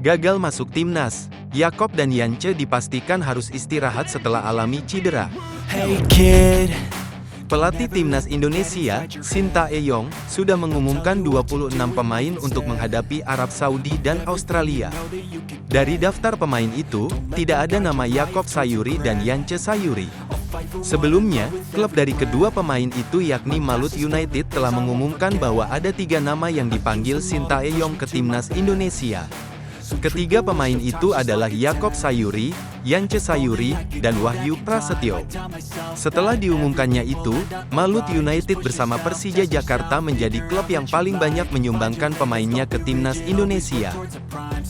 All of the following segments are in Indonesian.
Gagal masuk timnas, Yakob dan Yance dipastikan harus istirahat setelah alami cedera. Hey kid. Pelatih timnas Indonesia, Sintayong, sudah mengumumkan 26 pemain untuk menghadapi Arab Saudi dan Australia. Dari daftar pemain itu, tidak ada nama Yakob Sayuri dan Yance Sayuri. Sebelumnya, klub dari kedua pemain itu yakni Malut United telah mengumumkan bahwa ada 3 nama yang dipanggil Sintayong ke timnas Indonesia. Ketiga pemain itu adalah Yakob Sayuri, Yance Sayuri, dan Wahyu Prasetyo. Setelah diumumkannya itu, Malut United bersama Persija Jakarta menjadi klub yang paling banyak menyumbangkan pemainnya ke timnas Indonesia.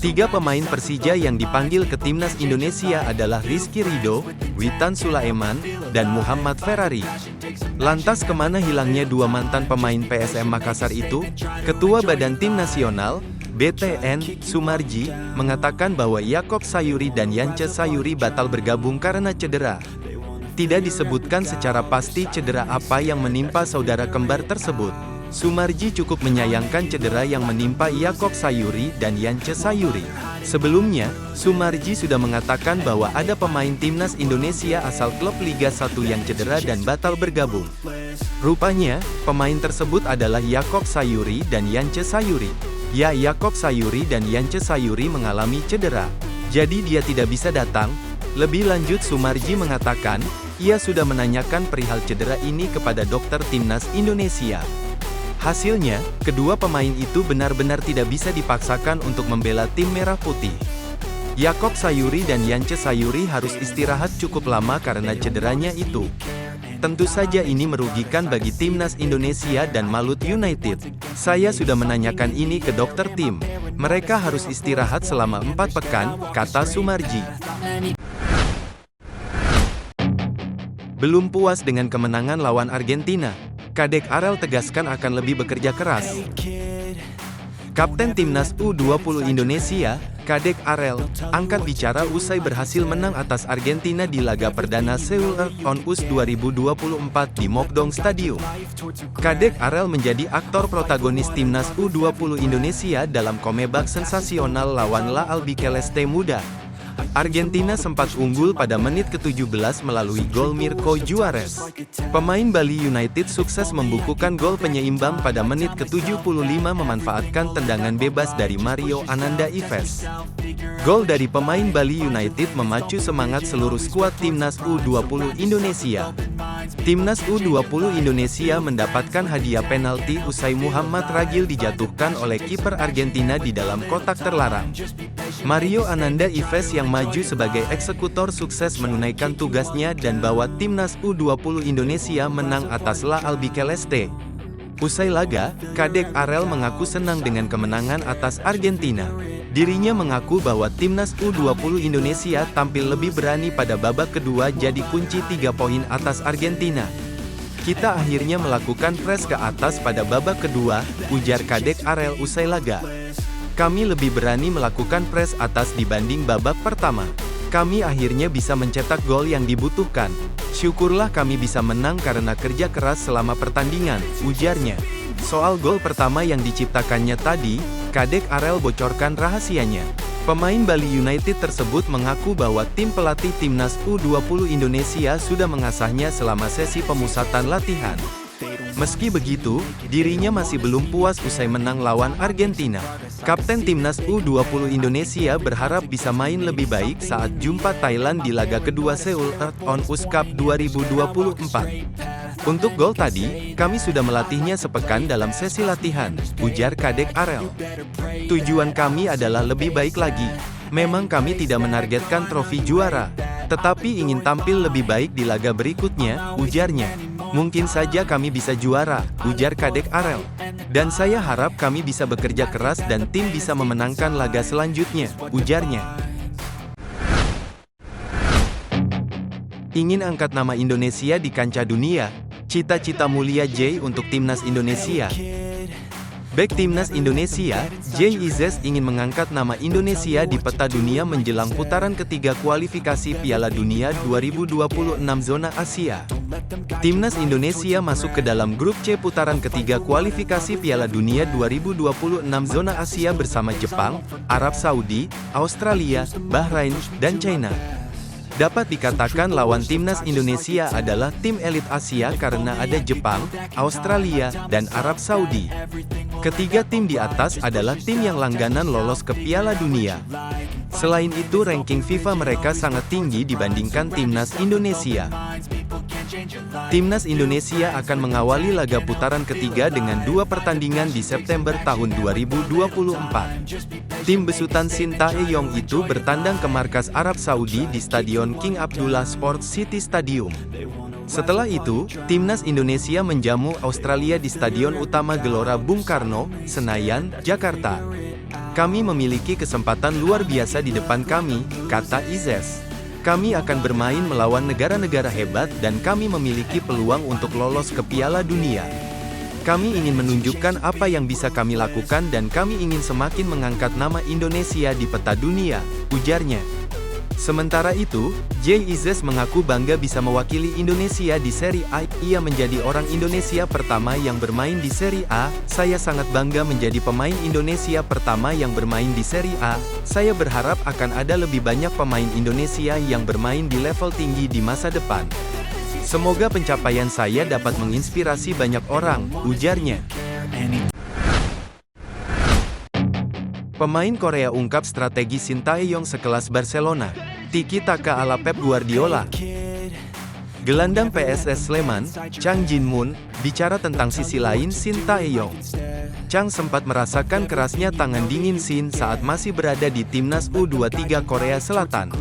3 pemain Persija yang dipanggil ke timnas Indonesia adalah Rizky Ridho, Witan Sulaiman, dan Muhammad Ferrari. Lantas kemana hilangnya 2 mantan pemain PSM Makassar itu? Ketua Badan Tim Nasional, BTN, Sumarji, mengatakan bahwa Yakob Sayuri dan Yance Sayuri batal bergabung karena cedera. Tidak disebutkan secara pasti cedera apa yang menimpa saudara kembar tersebut. Sumarji cukup menyayangkan cedera yang menimpa Yakob Sayuri dan Yance Sayuri. Sebelumnya, Sumarji sudah mengatakan bahwa ada pemain timnas Indonesia asal klub Liga 1 yang cedera dan batal bergabung. Rupanya, pemain tersebut adalah Yakob Sayuri dan Yance Sayuri. Yakob Sayuri dan Yance Sayuri mengalami cedera, jadi dia tidak bisa datang. Lebih lanjut, Sumarji mengatakan, ia sudah menanyakan perihal cedera ini kepada dokter timnas Indonesia. Hasilnya, kedua pemain itu benar-benar tidak bisa dipaksakan untuk membela tim merah putih. Yakob Sayuri dan Yance Sayuri harus istirahat cukup lama karena cederanya itu. Tentu saja ini merugikan bagi timnas Indonesia dan Malut United. Saya sudah menanyakan ini ke dokter tim. Mereka harus istirahat selama 4 pekan, kata Sumarji. Belum puas dengan kemenangan lawan Argentina, Kadek Arel tegaskan akan lebih bekerja keras. Kapten Timnas U20 Indonesia, Kadek Arel, angkat bicara usai berhasil menang atas Argentina di laga perdana Seoul On Us 2024 di Mokdong Stadium. Kadek Arel menjadi aktor protagonis Timnas U20 Indonesia dalam comeback sensasional lawan La Albiceleste Muda. Argentina sempat unggul pada menit ke-17 melalui gol Mirko Juarez. Pemain Bali United sukses membukukan gol penyeimbang pada menit ke-75 memanfaatkan tendangan bebas dari Mario Ananda Ives. Gol dari pemain Bali United memacu semangat seluruh skuad Timnas U20 Indonesia. Timnas U20 Indonesia mendapatkan hadiah penalti usai Muhammad Ragil dijatuhkan oleh kiper Argentina di dalam kotak terlarang. Mario Ananda Ives yang maju sebagai eksekutor sukses menunaikan tugasnya dan bawa Timnas U20 Indonesia menang atas La Albiceleste. Usai laga, Kadek Arel mengaku senang dengan kemenangan atas Argentina. Dirinya mengaku bahwa Timnas U20 Indonesia tampil lebih berani pada babak kedua jadi kunci 3 poin atas Argentina. Kita akhirnya melakukan press ke atas pada babak kedua, ujar Kadek Arel usai laga. Kami lebih berani melakukan press atas dibanding babak pertama. Kami akhirnya bisa mencetak gol yang dibutuhkan. Syukurlah kami bisa menang karena kerja keras selama pertandingan, ujarnya. Soal gol pertama yang diciptakannya tadi, Kadek Arel bocorkan rahasianya. Pemain Bali United tersebut mengaku bahwa tim pelatih Timnas U20 Indonesia sudah mengasahnya selama sesi pemusatan latihan. Meski begitu, dirinya masih belum puas usai menang lawan Argentina. Kapten Timnas U20 Indonesia berharap bisa main lebih baik saat jumpa Thailand di laga kedua Seoul On Us Cup 2024. Untuk gol tadi, kami sudah melatihnya sepekan dalam sesi latihan, ujar Kadek Arel. Tujuan kami adalah lebih baik lagi. Memang kami tidak menargetkan trofi juara, tetapi ingin tampil lebih baik di laga berikutnya, ujarnya. Mungkin saja kami bisa juara, ujar Kadek Arel. Dan saya harap kami bisa bekerja keras dan tim bisa memenangkan laga selanjutnya, ujarnya. Ingin angkat nama Indonesia di kancah dunia? Cita-cita mulia J untuk Timnas Indonesia. Bek Timnas Indonesia, Jay Izzes ingin mengangkat nama Indonesia di peta dunia menjelang putaran ketiga kualifikasi Piala Dunia 2026 zona Asia. Timnas Indonesia masuk ke dalam grup C putaran ketiga kualifikasi Piala Dunia 2026 zona Asia bersama Jepang, Arab Saudi, Australia, Bahrain, dan China. Dapat dikatakan lawan Timnas Indonesia adalah tim elit Asia karena ada Jepang, Australia, dan Arab Saudi. Ketiga tim di atas adalah tim yang langganan lolos ke Piala Dunia. Selain itu ranking FIFA mereka sangat tinggi dibandingkan Timnas Indonesia. Timnas Indonesia akan mengawali laga putaran ketiga dengan 2 pertandingan di September tahun 2024. Tim besutan Shin Tae-yong itu bertandang ke markas Arab Saudi di Stadion King Abdullah Sports City Stadium. Setelah itu, Timnas Indonesia menjamu Australia di Stadion Utama Gelora Bung Karno, Senayan, Jakarta. Kami memiliki kesempatan luar biasa di depan kami, kata Izzes. Kami akan bermain melawan negara-negara hebat dan kami memiliki peluang untuk lolos ke Piala Dunia. Kami ingin menunjukkan apa yang bisa kami lakukan dan kami ingin semakin mengangkat nama Indonesia di peta dunia, ujarnya. Sementara itu, Jay Izzes mengaku bangga bisa mewakili Indonesia di Serie A. Ia menjadi orang Indonesia pertama yang bermain di Serie A. Saya sangat bangga menjadi pemain Indonesia pertama yang bermain di Serie A. Saya berharap akan ada lebih banyak pemain Indonesia yang bermain di level tinggi di masa depan. Semoga pencapaian saya dapat menginspirasi banyak orang, ujarnya. Pemain Korea ungkap strategi Shin Tae-yong sekelas Barcelona. Tiki-taka ala Pep Guardiola. Gelandang PSS Sleman, Chang Jin-moon, bicara tentang sisi lain Shin Tae-yong. Chang sempat merasakan kerasnya tangan dingin Shin saat masih berada di Timnas U23 Korea Selatan.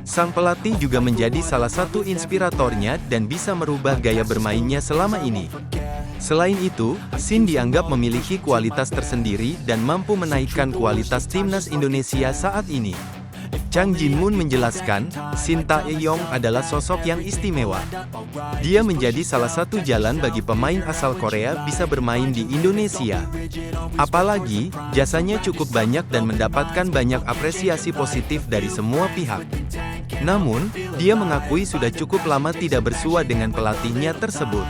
Sang pelatih juga menjadi salah satu inspiratornya dan bisa merubah gaya bermainnya selama ini. Selain itu, Shin dianggap memiliki kualitas tersendiri dan mampu menaikkan kualitas Timnas Indonesia saat ini. Chang Jin-moon menjelaskan, Shin Tae-yong adalah sosok yang istimewa. Dia menjadi salah satu jalan bagi pemain asal Korea bisa bermain di Indonesia. Apalagi, jasanya cukup banyak dan mendapatkan banyak apresiasi positif dari semua pihak. Namun, dia mengakui sudah cukup lama tidak bersua dengan pelatihnya tersebut.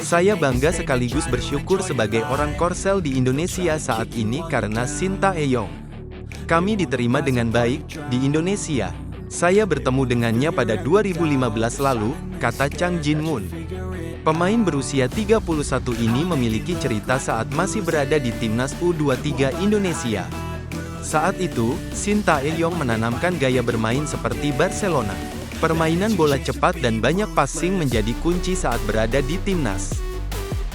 Saya bangga sekaligus bersyukur sebagai orang Korsel di Indonesia saat ini karena Shin Tae-yong. Kami diterima dengan baik di Indonesia. Saya bertemu dengannya pada 2015 lalu, kata Chang Jin-moon. Pemain berusia 31 ini memiliki cerita saat masih berada di Timnas U23 Indonesia. Saat itu, Shin Tae-yong menanamkan gaya bermain seperti Barcelona. Permainan bola cepat dan banyak passing menjadi kunci saat berada di Timnas.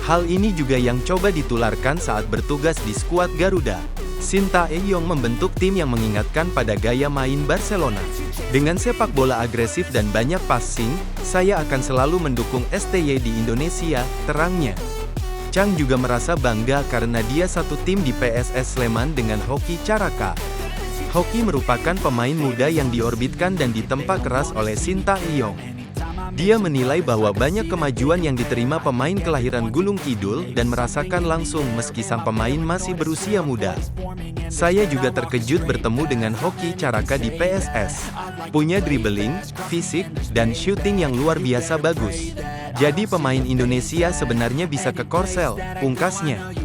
Hal ini juga yang coba ditularkan saat bertugas di skuad Garuda. Shin Tae-yong membentuk tim yang mengingatkan pada gaya main Barcelona. Dengan sepak bola agresif dan banyak passing, saya akan selalu mendukung STY di Indonesia, terangnya. Chang juga merasa bangga karena dia satu tim di PSS Sleman dengan Hoki Caraka. Hoki merupakan pemain muda yang diorbitkan dan ditempa keras oleh Shin Tae-yong. Dia menilai bahwa banyak kemajuan yang diterima pemain kelahiran Gunung Kidul dan merasakan langsung meski sang pemain masih berusia muda. Saya juga terkejut bertemu dengan Hoki Caraka di PSS. Punya dribbling, fisik, dan shooting yang luar biasa bagus. Jadi pemain Indonesia sebenarnya bisa ke Korsel, pungkasnya.